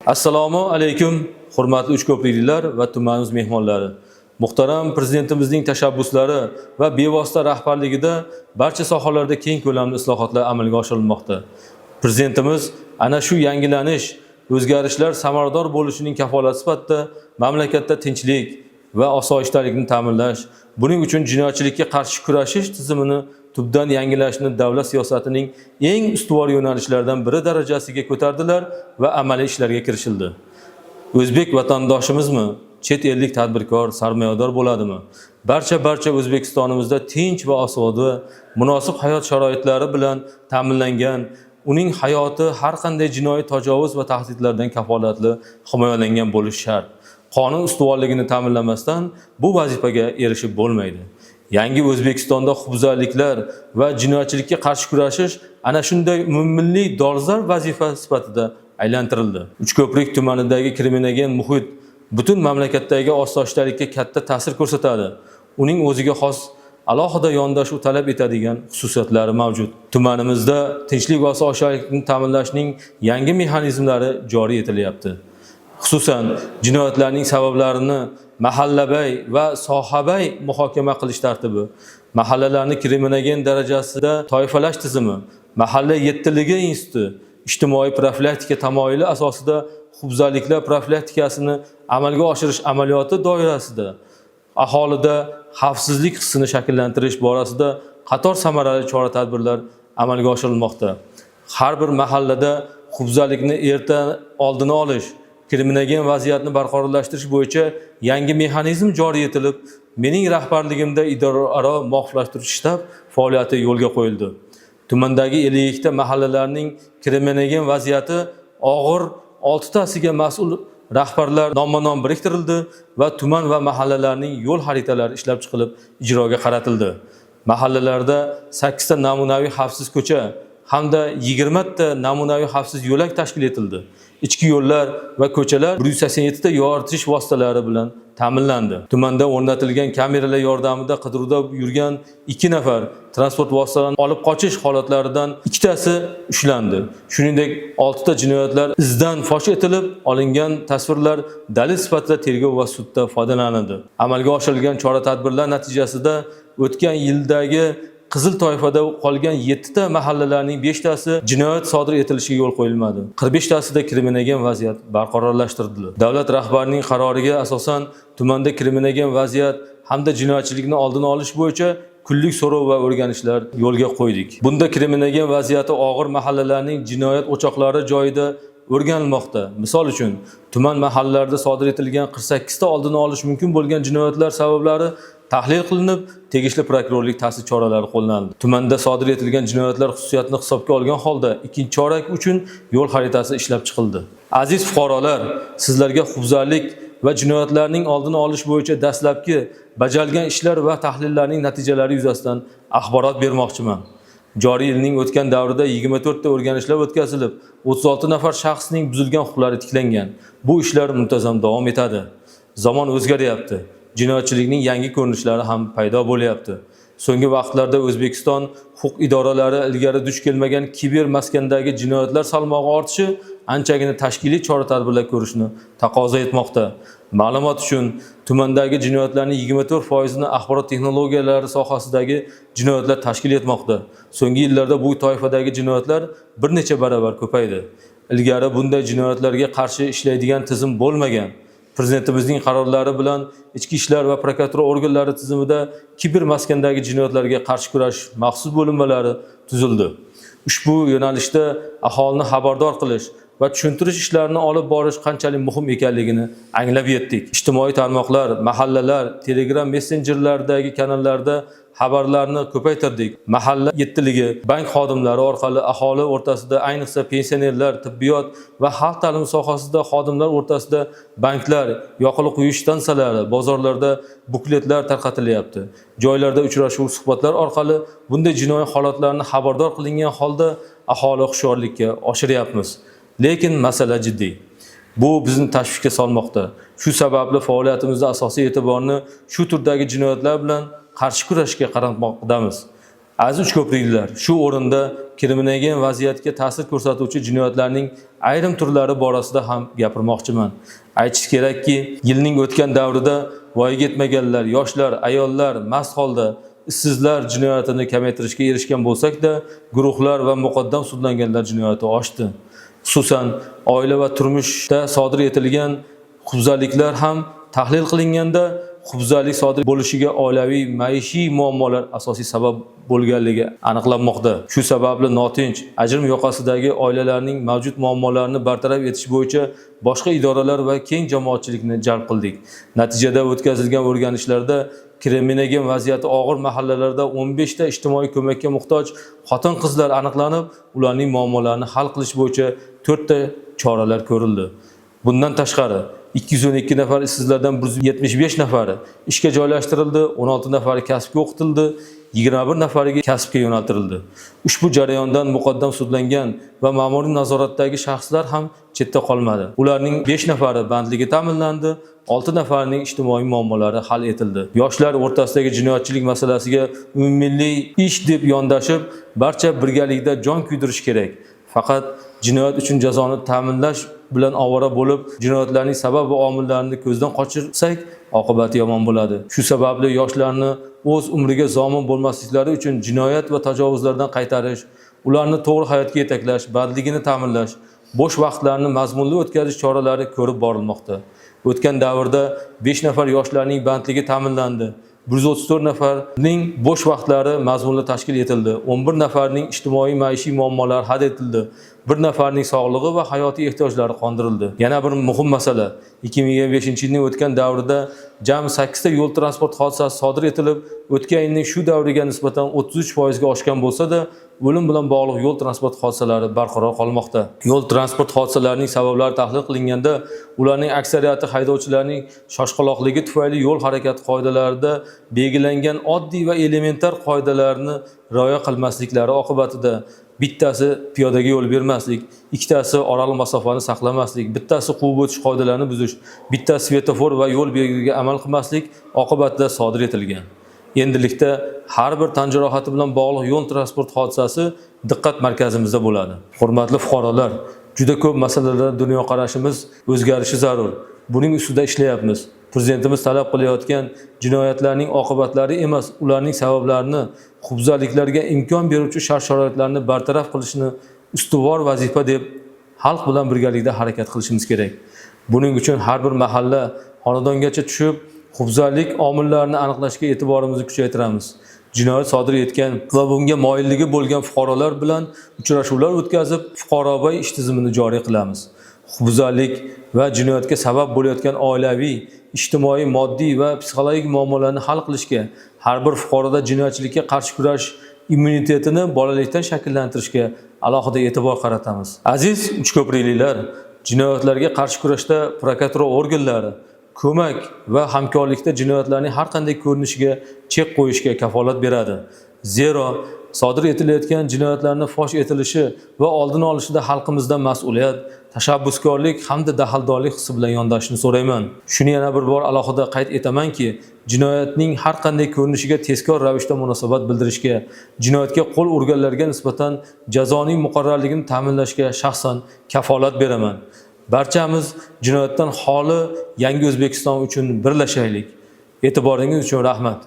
Assalomu alaykum, hurmatli Uchko'prikliklar va tumanimiz mehmonlari. Muhtaram prezidentimizning tashabbuslari va bevosita rahbarligida barcha sohalarda keng ko'lamli islohotlar amalga oshirilmoqda. Prezidentimiz ana shu yangilanish, o'zgarishlar samarador bo'lishining kafolati sifatida mamlakatda tinchlik va osoyishtalikni ta'minlash, buning uchun jinoyatchilikka qarshi kurashish tizimini tubdan yangilashni davlat siyosatining eng ustuvor yo'nalishlaridan biri darajasiga ko'tardilar va amaliy ishlarga kirishildi. O'zbek vatandoshimizmi, chet ellik tadbirkor, sarmoyador bo'ladimi? Barcha O'zbekistonimizda tinch va osoda, munosib hayot sharoitlari bilan ta'minlangan, uning hayoti har qanday jinoiy tajovuz va tahdidlardan kafolatli himoyalangan bo'lishi shart. Qonun ustuvorligini ta'minlamasdan bu vazifaga erishib bo'lmaydi. Yangi O'zbekistonda huquqbuzarliklar va jinoyatchilikka qarshi kurashish ana shunday umummilliy dolzarb vazifa sifatida aylantirildi. Uchko'prik tumanidagi kriminogen muhit butun mamlakatdagi osoyishtalikka katta ta'sir ko'rsatadi. Uning o'ziga xos alohida yondashuv talab etadigan xususiyatlari mavjud. Tumanimizda tinchlik va osoyishtalikni ta'minlashning yangi mexanizmlari joriy etilyapti. Xususan, jinoyatlarning sabablarini mahallabay va sohabay muhokama qilish tartibi, mahallalarni kriminogen darajasida toifalash tizimi, mahalla yettiligi instituti, ijtimoiy profilaktika tamoyili asosida huquqbuzarliklar profilaktikasini amalga oshirish amaliyoti doirasida aholida xavfsizlik hissini shakllantirish borasida qator samarali chora-tadbirlar amalga oshirilmoqda. Har bir mahallada huquqbuzarlikni erta oldini olish, kriminogen vaziyatni barqarorlashtirish bo'yicha yangi mexanizm joriy etilib, mening rahbarligimda idoraaro muvofiqlashtirish shtab faoliyati yo'lga qo'yildi. Tumandagi 52 ta mahallalarning kriminogen vaziyati og'ir 6 tasiga mas'ul rahbarlar nomma-nom biriktirildi va tuman va mahallalarning yo'l xaritalari ishlab chiqilib, ijroga qaratildi. Mahallalarda 8 ta namunaviy xavfsiz ko'cha hamda 20 ta namunaviy xavfsiz yo'lak tashkil etildi. Ichki yo'llar va ko'chalar 187 ta yoritish vositalari bilan ta'minlandi. Tumanda o'rnatilgan kameralar yordamida qidiruvda yurgan 2 nafar transport vositalarini olib qochish holatlaridan 2 tasi ushlandi. Shuningdek, 6 ta jinoyatlar izdan fosh etilib, olingan tasvirlar dalil sifatida tergov va sudda foydalanildi. Amalga oshirilgan chora-tadbirlar natijasida o'tgan yildagi qizil toifada qolgan 7 ta mahallalarning 5 tasi jinoyat sodir etilishiga yo'l qo'yilmadi. 45 tasida kriminogen vaziyat barqarorlashtirildi. Davlat rahbarining qaroriga asosan tumanda kriminogen vaziyat hamda jinoyatchilikni oldini olish bo'yicha kunlik so'rov va o'rganishlar yo'lga qo'ydik. Bunda kriminogen vaziyati og'ir mahallalarning jinoyat o'choqlari joyida o'rganilmoqda. Misol uchun, tuman mahallalarida sodir etilgan 48 ta oldini olish mumkin bo'lgan jinoyatlar sabablari tahlil qilinib, tegishli prokurorlik ta'sir choralari qo'llanildi. Tumanda sodir etilgan jinoyatlar xususiyatini hisobga olgan holda ikkinchi chorak uchun yo'l xaritasi ishlab chiqildi. Aziz fuqarolar, sizlarga huquqbuzarlik va jinoyatlarning oldini olish bo'yicha dastlabki bajarilgan ishlar va tahlillarning natijalari yuzasidan axborot bermoqchiman. Joriy yilning o'tgan davrida 24 ta o'rganishlar o'tkazilib, 36 nafar shaxsning buzilgan huquqlari tiklangan. Bu ishlar muntazam davom etadi. Zamon o'zgaryapti. Jinoyatchilikning yangi ko'rinishlari ham paydo bo'lyapti. So'nggi vaqtlarda O'zbekiston huquq idoralari ilgari duch kelmagan kiber maskandagi jinoyatlar salmog'i ortishi anchagina tashkiliy chora-tadbirlar ko'rishni taqozo etmoqda. Ma'lumot uchun, tumandagi jinoyatlarning 24%ni axborot texnologiyalari sohasidagi jinoyatlar tashkil etmoqda. So'nggi yillarda bu toifadagi jinoyatlar bir necha barobar ko'paydi. Ilgari bunday jinoyatlarga qarshi ishlaydigan tizim bo'lmagan. Prezidentimizning qarorlari bilan ichki ishlar va prokuratura organlari tizimida kiber maskandagi jinoyatlarga qarshi kurashish maxsus bo'linmalari tuzildi. Ushbu yo'nalishda aholini xabardor qilish va tushuntirish ishlarini olib borish qanchalik muhim ekanligini anglab yetdik. Ijtimoiy tarmoqlar, mahallalar, Telegram messenjerlaridagi kanallarda xabarlarni ko'paytirdik. Mahalla yettiligi, bank xodimlari orqali aholi o'rtasida, ayniqsa pensionerlar, tibbiyot va xalq ta'limi sohasida xodimlar o'rtasida banklar, yoqilg'i quyish stansiyalari, bozorlarda bukletlar tarqatilyapti. Joylarda uchrashuv, suhbatlar orqali bunday jinoiy holatlarni xabardor qilingan holda aholi hushyorlikka oshiryapmiz. Lekin masala jiddiy. Bu bizni tashvishga solmoqda. Shu sababli faoliyatimizda asosiy e'tiborni shu turdagi jinoyatlar bilan qarshi kurashga qaratmoqdamiz. Aziz uchko'prikliklar, shu o'rinda kriminogen vaziyatga ta'sir ko'rsatuvchi jinoyatlarning ayrim turlari borasida ham gapirmoqchiman. Aytish kerakki, yilning o'tgan davrida voyaga yetmaganlar, yoshlar, ayollar, mast holda ishsizlar jinoyatini kamaytirishga erishgan bo'lsak-da, guruhlar va muqaddam sudlanganlar jinoyati oshdi. Xususan, oila va turmushda sodir etilgan huquqbuzarliklar ham tahlil qilinganda huquqbuzarlik sodir bo'lishiga oilaviy maishiy muammolar asosiy sabab bo'lganligi aniqlanmoqda. Shu sababli notinch, ajrim yoqasidagi oilalarning mavjud muammolarini bartaraf etish bo'yicha boshqa idoralar va keng jamoatchilikni jalb qildik. Natijada o'tkazilgan o'rganishlarda kriminogen vaziyati og'ir mahallalarda 15 ta ijtimoiy ko'makka muhtoj xotin-qizlar aniqlanib, ularning muammolarini hal qilish bo'yicha 4 ta choralar ko'rildi. Bundan tashqari 212 nafar ishsizlardan 175 nafari ishga joylashtirildi, 16 nafari kasbga o'qitildi, 21 nafariga kasbga yo'naltirildi. Ushbu jarayondan muqaddam sudlangan va ma'muriy nazoratdagi shaxslar ham chetda qolmadi. Ularning 5 nafari bandligi ta'minlandi, 6 nafarining ijtimoiy muammolari hal etildi. Yoshlar o'rtasidagi jinoyatchilik masalasiga umummilliy ish deb yondashib, barcha birgalikda jon kuydirish kerak. Faqat jinoyat uchun jazoni ta'minlash bilan ovora bo'lib, jinoyatlarning sabab va omillarini ko'zdan qochirsak, oqibati yomon bo'ladi. Shu sababli yoshlarni o'z umriga zomin bo'lmasliklari uchun jinoyat va tajovuzlardan qaytarish, ularni to'g'ri hayotga yetaklash, bandligini ta'minlash, bo'sh vaqtlarini mazmunli o'tkazish choralari ko'rib borilmoqda. O'tgan davrda 5 nafar yoshlarning bandligi ta'minlandi. 134 nafarning bo'sh vaqtlari mazmunli tashkil etildi. 11 nafarning ijtimoiy maishiy muammolari hal etildi. 1 nafarning sog'lig'i va hayotiy ehtiyojlari qondirildi. Yana bir muhim masala, 2025-yilning o'tgan davrida jami 8 ta yo'l transport hodisasi sodir etilib, o'tgan yilning shu davriga nisbatan 33% ga oshgan bo'lsa-da, o'lim bilan bog'liq yo'l transport hodisalari barqaror qolmoqda. Yo'l transport hodisalarining sabablari tahlil qilinganda, ularning aksariyati haydovchilarning shoshqaloqligi tufayli yo'l harakati qoidalarida belgilangan oddiy va elementar qoidalarni rioya qilmasliklari oqibatida bittasi piyodaga yo'l bermaslik, ikkitasi oraliq masofani saqlamaslik, bittasi quvib o'tish qoidalarini buzish, bittasi svetofor va yo'l belgilariga amal qilmaslik oqibatida sodir etilgan. Endilikda har bir tan jarohati bilan bog'liq yo'l transport hodisasi diqqat markazimizda bo'ladi. Hurmatli fuqarolar, juda ko'p masalalarda dunyoqarashimiz o'zgarishi zarur. Buning ustida ishlayapmiz. Prezidentimiz talab qilayotgan jinoyatlarning oqibatlari emas, ularning sabablarini, huquqbuzarliklarga imkon beruvchi shart-sharoitlarni bartaraf qilishni ustuvor vazifa deb xalq bilan birgalikda harakat qilishimiz kerak. Buning uchun har bir mahalla xonadongacha tushib, huquqbuzarlik omillarini aniqlashga e'tiborimizni kuchaytiramiz. Jinoyat sodir etgan va bunga moyilligi bo'lgan fuqarolar bilan uchrashuvlar o'tkazib, fuqarovoy ish tizimini joriy qilamiz. Huquqbuzarlik va jinoyatga sabab bo'layotgan oilaviy, ijtimoiy, moddiy va psixologik muammolarni hal qilishga, har bir fuqaroda jinoyatchilikka qarshi kurash immunitetini bolalikdan shakllantirishga alohida e'tibor qaratamiz. Aziz uchko'prikliklar, jinoyatlarga qarshi kurashda prokuratura organlari ko'mak va hamkorlikda jinoyatlarning har qanday ko'rinishiga chek qo'yishga kafolat beradi. Zero sodir etilayotgan jinoyatlarning fosh etilishi va oldini olishida xalqimizdan mas'uliyat, tashabbuskorlik hamda daxldorlik hissi bilan yondashishni so'rayman. Shuni yana bir bor alohida qayd etamanki, jinoyatning har qanday ko'rinishiga tezkor ravishda munosabat bildirishga, jinoyatga qo'l urganlarga nisbatan jazoning muqarrarligini ta'minlashga shaxsan kafolat beraman. Barchamiz jinoyatdan xoli yangi O'zbekiston uchun birlashaylik. E'tiboringiz uchun rahmat.